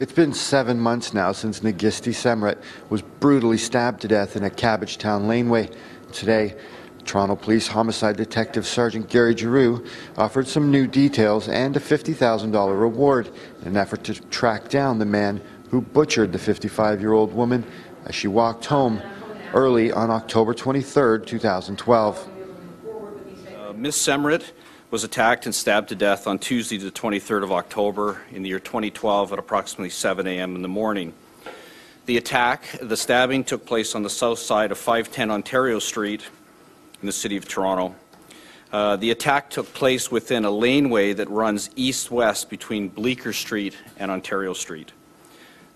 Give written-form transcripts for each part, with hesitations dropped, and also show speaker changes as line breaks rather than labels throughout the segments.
It's been 7 months now since Nagisti Semret was brutally stabbed to death in a Cabbagetown laneway. Today, Toronto Police Homicide Detective Sergeant Gary Giroux offered some new details and a $50,000 reward in an effort to track down the man who butchered the 55-year-old woman as she walked home early on October 23, 2012.
Ms. Semret was attacked and stabbed to death on Tuesday, the 23rd of October in the year 2012 at approximately 7 a.m. in the morning. The stabbing took place on the south side of 510 Ontario Street in the City of Toronto. The attack took place within a laneway that runs east-west between Bleecker Street and Ontario Street.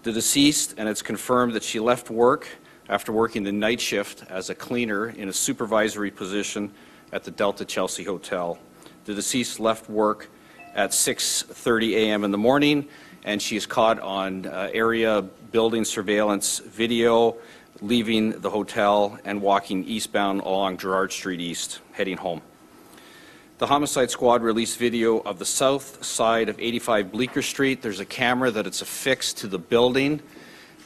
The deceased, and it's confirmed that she left work after working the night shift as a cleaner in a supervisory position at the Delta Chelsea Hotel. The deceased left work at 6:30 a.m. in the morning, and she is caught on area building surveillance video leaving the hotel and walking eastbound along Gerrard Street East, heading home. The homicide squad released video of the south side of 85 Bleecker Street. There's a camera that it's affixed to the building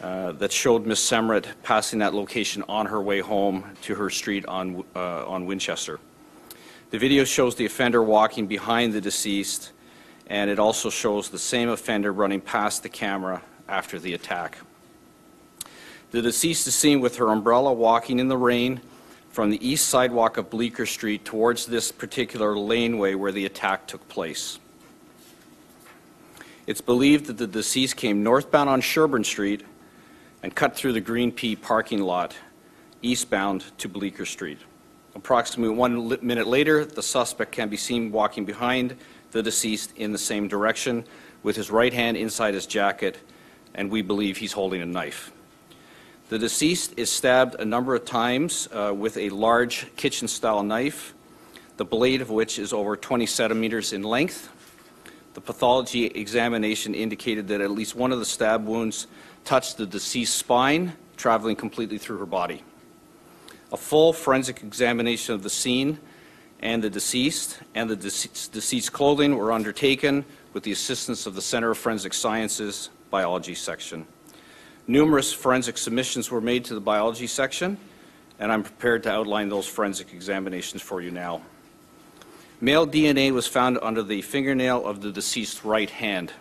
that showed Ms. Semret passing that location on her way home to her street on Winchester. The video shows the offender walking behind the deceased, and it also shows the same offender running past the camera after the attack. The deceased is seen with her umbrella walking in the rain from the east sidewalk of Bleecker Street towards this particular laneway where the attack took place. It's believed that the deceased came northbound on Sherbourne Street and cut through the Green Pea parking lot eastbound to Bleecker Street. Approximately 1 minute later, the suspect can be seen walking behind the deceased in the same direction with his right hand inside his jacket, and we believe he's holding a knife. The deceased is stabbed a number of times with a large kitchen-style knife, the blade of which is over 20 centimeters in length. The pathology examination indicated that at least one of the stab wounds touched the deceased's spine, traveling completely through her body. A full forensic examination of the scene and the deceased deceased's clothing were undertaken with the assistance of the Centre of Forensic Sciences Biology Section. Numerous forensic submissions were made to the biology section, and I'm prepared to outline those forensic examinations for you now. Male DNA was found under the fingernail of the deceased's right hand.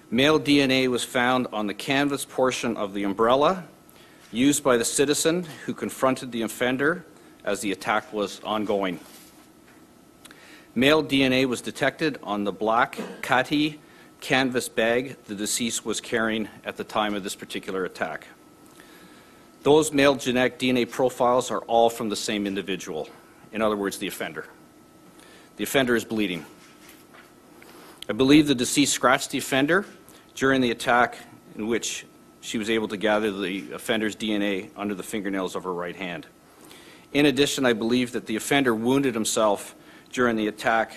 Male DNA was found on the canvas portion of the umbrella used by the citizen who confronted the offender as the attack was ongoing. Male DNA was detected on the black khaki canvas bag the deceased was carrying at the time of this particular attack. Those male genetic DNA profiles are all from the same individual, in other words, the offender. The offender is bleeding. I believe the deceased scratched the offender during the attack, in which she was able to gather the offender's DNA under the fingernails of her right hand. In addition, I believe that the offender wounded himself during the attack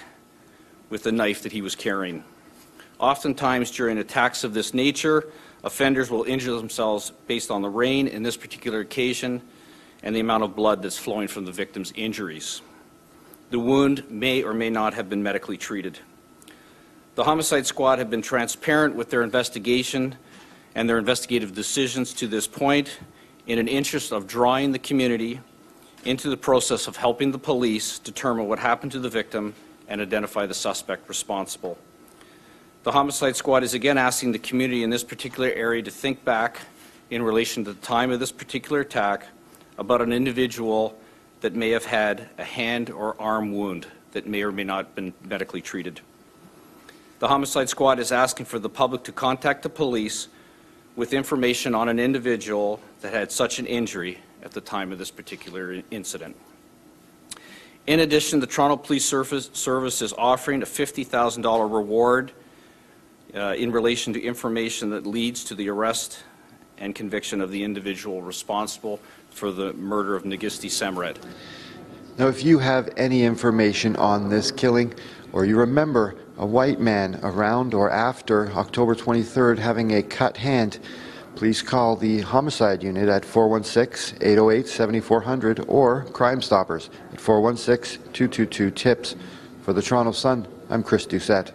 with the knife that he was carrying. Oftentimes, during attacks of this nature, offenders will injure themselves based on the rain in this particular occasion and the amount of blood that's flowing from the victim's injuries. The wound may or may not have been medically treated. The homicide squad have been transparent with their investigation and their investigative decisions to this point in an interest of drawing the community into the process of helping the police determine what happened to the victim and identify the suspect responsible. The homicide squad is again asking the community in this particular area to think back in relation to the time of this particular attack about an individual that may have had a hand or arm wound that may or may not have been medically treated. The homicide squad is asking for the public to contact the police with information on an individual that had such an injury at the time of this particular incident. In addition, the Toronto Police Service is offering a $50,000 reward in relation to information that leads to the arrest and conviction of the individual responsible for the murder of Nagisti Semret.
Now, if you have any information on this killing, or you remember a white man around or after October 23rd having a cut hand, please call the Homicide Unit at 416-808-7400 or Crime Stoppers at 416-222-TIPS. For the Toronto Sun, I'm Chris Doucette.